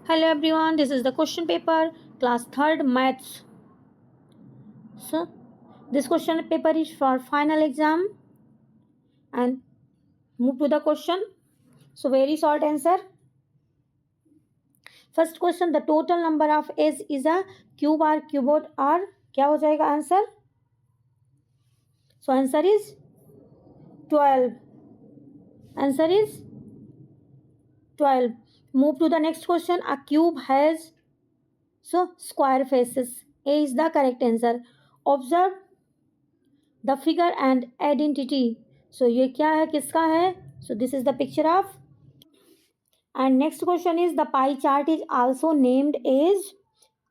Hello everyone, this is the question paper, class 3rd maths. So, this question paper is for final exam and move to the question. So, very short answer. First question, the total number of edges is a cube or cuboid or क्या हो जाएगा answer? So, answer is 12. Answer is 12. Move to the next question. A cube has square faces. A is the correct answer. Observe the figure and identity. So ये क्या है, किसका है? So this is the picture of. And next question is the pie chart is also named as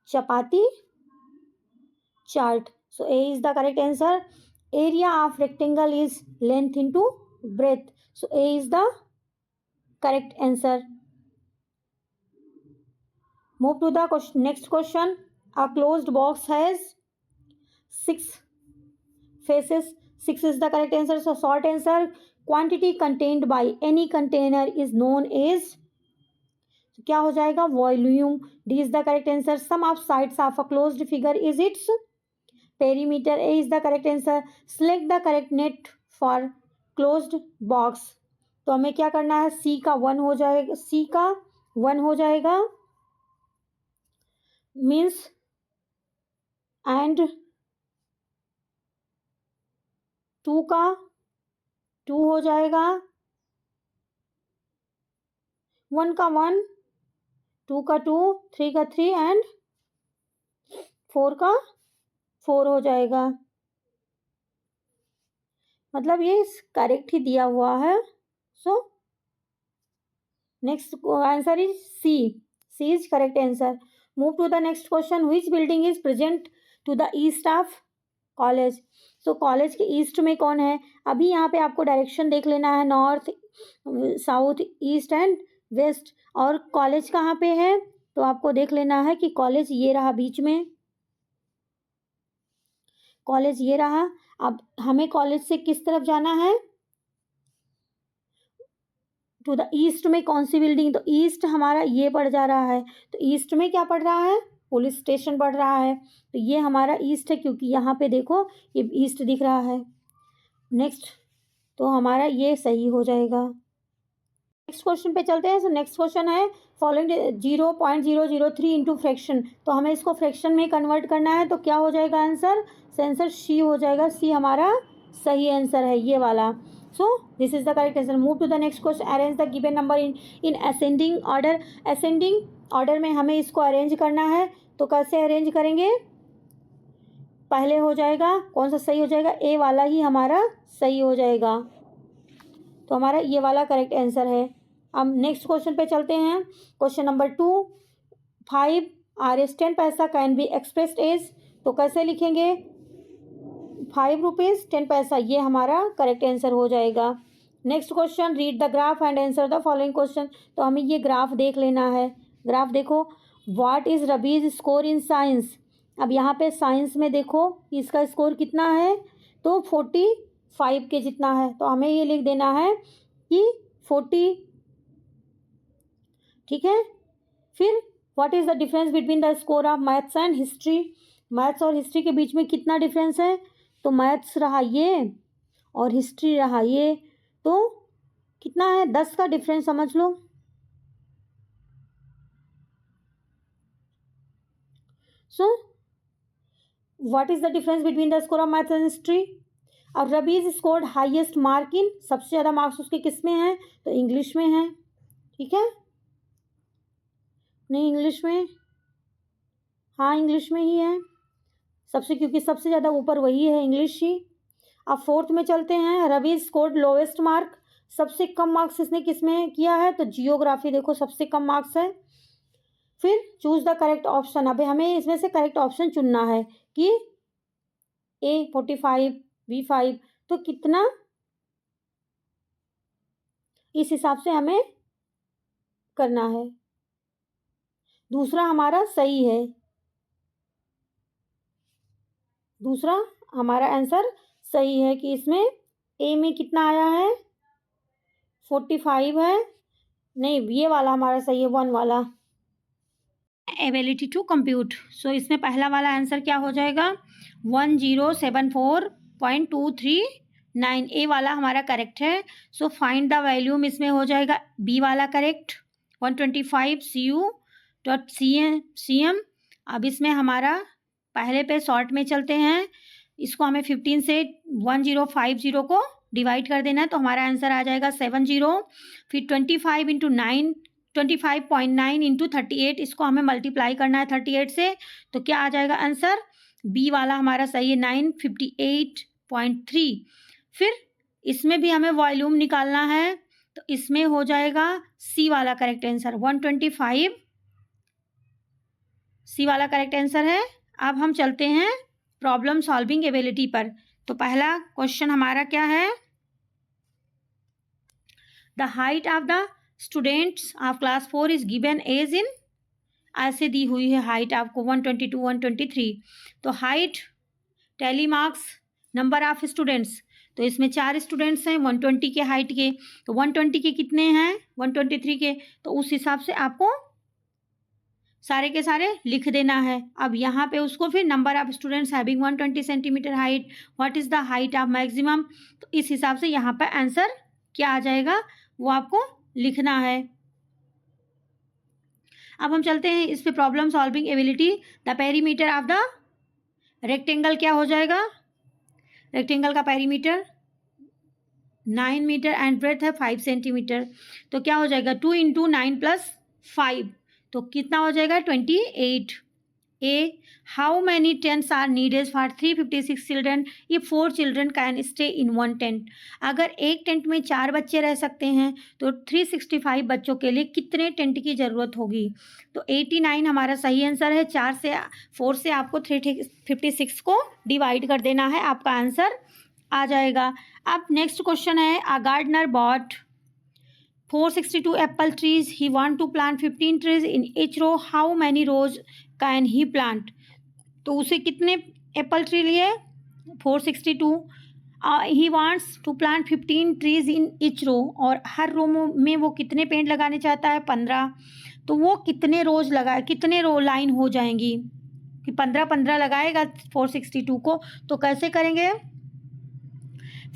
chapati chart. So A is the correct answer. Area of rectangle is length into breadth. So A is the correct answer. Move to the next question. A closed box has 6 faces. 6 is the correct answer. So short answer, quantity contained by any container is known as, क्या हो जाएगा, volume. D is the correct answer. Sum of sides of a closed figure is its perimeter. A is the correct answer. Select the correct net for closed box. तो हमें क्या करना है, सी का 1 हो जाएगा, सी का 1 हो जाएगा मीन्स एंड 2 का 2 हो जाएगा, 1 का 1, 2 का 2, 3 का 3 एंड 4 का 4 हो जाएगा. मतलब ये करेक्ट ही दिया हुआ है. So next answer is C. C is correct answer. Move to the next question. Which building is present to the east of college. सो कॉलेज के ईस्ट में कौन है? अभी यहाँ पे आपको डायरेक्शन देख लेना है, north, south, east and west. और कॉलेज कहाँ पे है तो आपको देख लेना है कि कॉलेज ये रहा बीच में, कॉलेज ये रहा. अब हमें कॉलेज से किस तरफ जाना है, टू द ईस्ट में. कौन सी बिल्डिंग, तो ईस्ट हमारा ये पड़ जा रहा है. तो ईस्ट में क्या पड़ रहा है, पुलिस स्टेशन पड़ रहा है. तो ये हमारा ईस्ट है क्योंकि यहाँ पे देखो ये ईस्ट दिख रहा है. नेक्स्ट तो हमारा ये सही हो जाएगा. नेक्स्ट क्वेश्चन पे चलते हैं. सो नेक्स्ट क्वेश्चन है फॉलोइंग 0.003 इंटू फ्रैक्शन. तो हमें इसको फ्रैक्शन में कन्वर्ट करना है. तो क्या हो जाएगा आंसर, आंसर सी हो जाएगा. सी हमारा सही आंसर है ये वाला. So this is the correct answer. Move to the next question. Arrange the given number in ascending order. Ascending order में हमें इसको अरेंज करना है. तो कैसे अरेंज करेंगे, पहले हो जाएगा, कौन सा सही हो जाएगा, ए वाला ही हमारा सही हो जाएगा. तो हमारा ये वाला करेक्ट आंसर है. अब नेक्स्ट क्वेश्चन पे चलते हैं. Question number 2. 5 Rs 10 पैसा कैन बी एक्सप्रेस्ड एज. तो कैसे लिखेंगे, 5 रुपीज़ 10 पैसा, ये हमारा करेक्ट आंसर हो जाएगा. Next question. Read the graph and answer the following question. तो हमें ये ग्राफ देख लेना है. ग्राफ देखो, व्हाट इज रबीज स्कोर इन साइंस. अब यहाँ पे साइंस में देखो इसका स्कोर कितना है, तो 45 के जितना है. तो हमें ये लिख देना है कि 40. ठीक है. फिर what is the difference between the score of maths and history. Maths और हिस्ट्री के बीच में कितना डिफरेंस है, तो मैथ्स रहा ये और हिस्ट्री रहा ये, तो कितना है, 10 का डिफरेंस समझ लो. So what is the difference between the score of maths and history. अब रबीज स्कोर्ड हाईएस्ट मार्क इन, सबसे ज़्यादा मार्क्स उसके किस में हैं, तो इंग्लिश में है. ठीक है, नहीं इंग्लिश में, हाँ इंग्लिश में ही है सबसे, क्योंकि सबसे ज़्यादा ऊपर वही है, इंग्लिश ही. अब फोर्थ में चलते हैं. रवि स्कोर्ड लोवेस्ट मार्क, सबसे कम मार्क्स इसने किस में किया है, तो जियोग्राफी. देखो सबसे कम मार्क्स है. फिर चूज द करेक्ट ऑप्शन. अब हमें इसमें से करेक्ट ऑप्शन चुनना है कि ए 45, बी 5, तो कितना, इस हिसाब से हमें करना है. दूसरा हमारा सही है, दूसरा हमारा आंसर सही है कि इसमें ए में कितना आया है, 45 है. नहीं ये वाला हमारा सही है, 1 वाला. Ability to compute. सो इसमें पहला वाला आंसर क्या हो जाएगा 1074.239। ए वाला हमारा करेक्ट है। सो फाइंड द वैल्यूम इसमें हो जाएगा बी वाला करेक्ट 125 cu.cm। अब इसमें हमारा पहले पे शॉर्ट में चलते हैं, इसको हमें 15 से 1050 को डिवाइड कर देना है तो हमारा आंसर आ जाएगा 70। फिर 25 इंटू 9 25.9 इंटू 38, इसको हमें मल्टीप्लाई करना है 38 से, तो क्या आ जाएगा आंसर बी वाला हमारा सही है 958.3। फिर इसमें भी हमें वॉल्यूम निकालना है तो इसमें हो जाएगा सी वाला करेक्ट आंसर 125, सी वाला करेक्ट आंसर है। अब हम चलते हैं प्रॉब्लम सॉल्विंग एबिलिटी पर। तो पहला क्वेश्चन हमारा क्या है, the height of the students of class 4 is given as in, ऐसे दी हुई है हाइट आपको 122 123। तो height tally marks number of students, तो इसमें 4 स्टूडेंट्स हैं 120 के हाइट के, तो 120 के कितने हैं 123 के, तो उस हिसाब से आपको सारे के सारे लिख देना है। अब यहाँ पे उसको फिर number of students having 120 centimetre height, what is the height of maximum, तो इस हिसाब से यहाँ पे आंसर क्या आ जाएगा वो आपको लिखना है। अब हम चलते हैं इस पे problem solving ability. The perimeter of the rectangle क्या हो जाएगा, रेक्टेंगल का पेरीमीटर 9 मीटर एंड ब्रेथ है 5 सेंटीमीटर, तो क्या हो जाएगा 2 इंटू 9 प्लस 5, तो कितना हो जाएगा 28। A how many tents are needed for 356 children if 4 children can stay in 1 tent. अगर एक टेंट में 4 बच्चे रह सकते हैं तो 365 बच्चों के लिए कितने टेंट की ज़रूरत होगी, तो 89 हमारा सही आंसर है। 4 से आपको 356 को डिवाइड कर देना है, आपका आंसर आ जाएगा। अब नेक्स्ट क्वेश्चन है, a gardener bought 462 apple trees, he want to plant 15 trees in each row, how many rows can he plant. तो उसे कितने एप्पल ट्री लिए 462, he wants to plant 15 trees in each row, और हर रो में वो कितने पेड़ लगाने चाहता है 15, तो वो कितने रोज लगाए, कितने रो लाइन हो जाएंगी कि 15 लगाएगा 462 को, तो कैसे करेंगे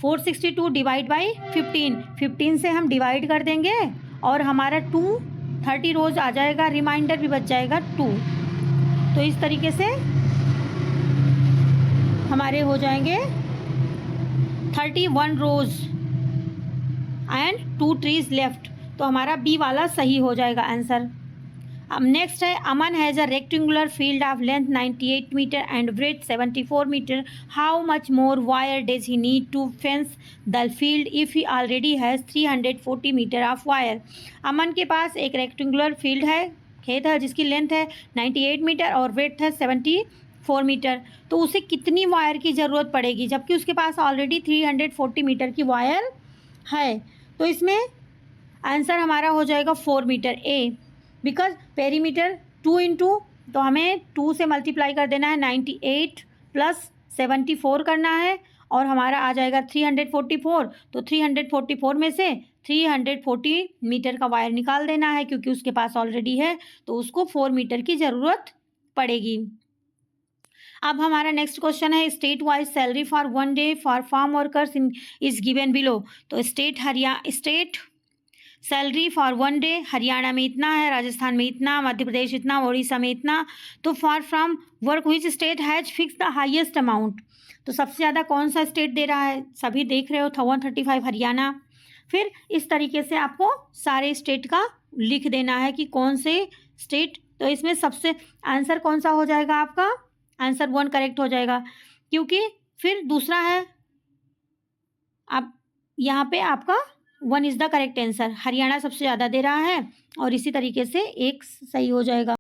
462 डिवाइड बाई 15 से हम डिवाइड कर देंगे और हमारा 30 रोज आ जाएगा, रिमाइंडर भी बच जाएगा 2। तो इस तरीके से हमारे हो जाएंगे 31 रोज एंड 2 ट्रीज लेफ्ट, तो हमारा बी वाला सही हो जाएगा आंसर। अब नेक्स्ट है, Aman has a rectangular field of length 98 metre and breadth 74 metre, how much more wire does he need to fence the field if he already has 340 metre of wire. Aman के पास एक rectangular field है, खेत है, जिसकी length है 98 metre और breath है 74 मीटर, तो उसे कितनी वायर की ज़रूरत पड़ेगी, जबकि उसके पास ऑलरेडी 340 मीटर की वायर है। तो इसमें आंसर हमारा हो जाएगा 4 metre A, because perimeter 2 into, तो हमें 2 से मल्टीप्लाई कर देना है 98 प्लस 74 करना है और हमारा आ जाएगा 344, तो 344 में से 340 मीटर का वायर निकाल देना है क्योंकि उसके पास ऑलरेडी है, तो उसको 4 मीटर की ज़रूरत पड़ेगी। अब हमारा नेक्स्ट क्वेश्चन है, state wise salary for 1 day for farm workers in is given below. तो state salary for 1 day Haryana में इतना है, राजस्थान में इतना, मध्य प्रदेश इतना, उड़ीसा में इतना। तो for from work which state has fix the highest amount, तो सबसे ज़्यादा कौन सा स्टेट दे रहा है, सभी देख रहे हो 135 हरियाणा। फिर इस तरीके से आपको सारे स्टेट का लिख देना है कि कौन से स्टेट, तो इसमें सबसे आंसर कौन सा हो जाएगा आपका, आंसर 1 करेक्ट हो जाएगा, क्योंकि फिर दूसरा है, अब यहाँ पे आपका 1 is the correct answer, Haryana सबसे ज़्यादा दे रहा है और इसी तरीके से एक सही हो जाएगा।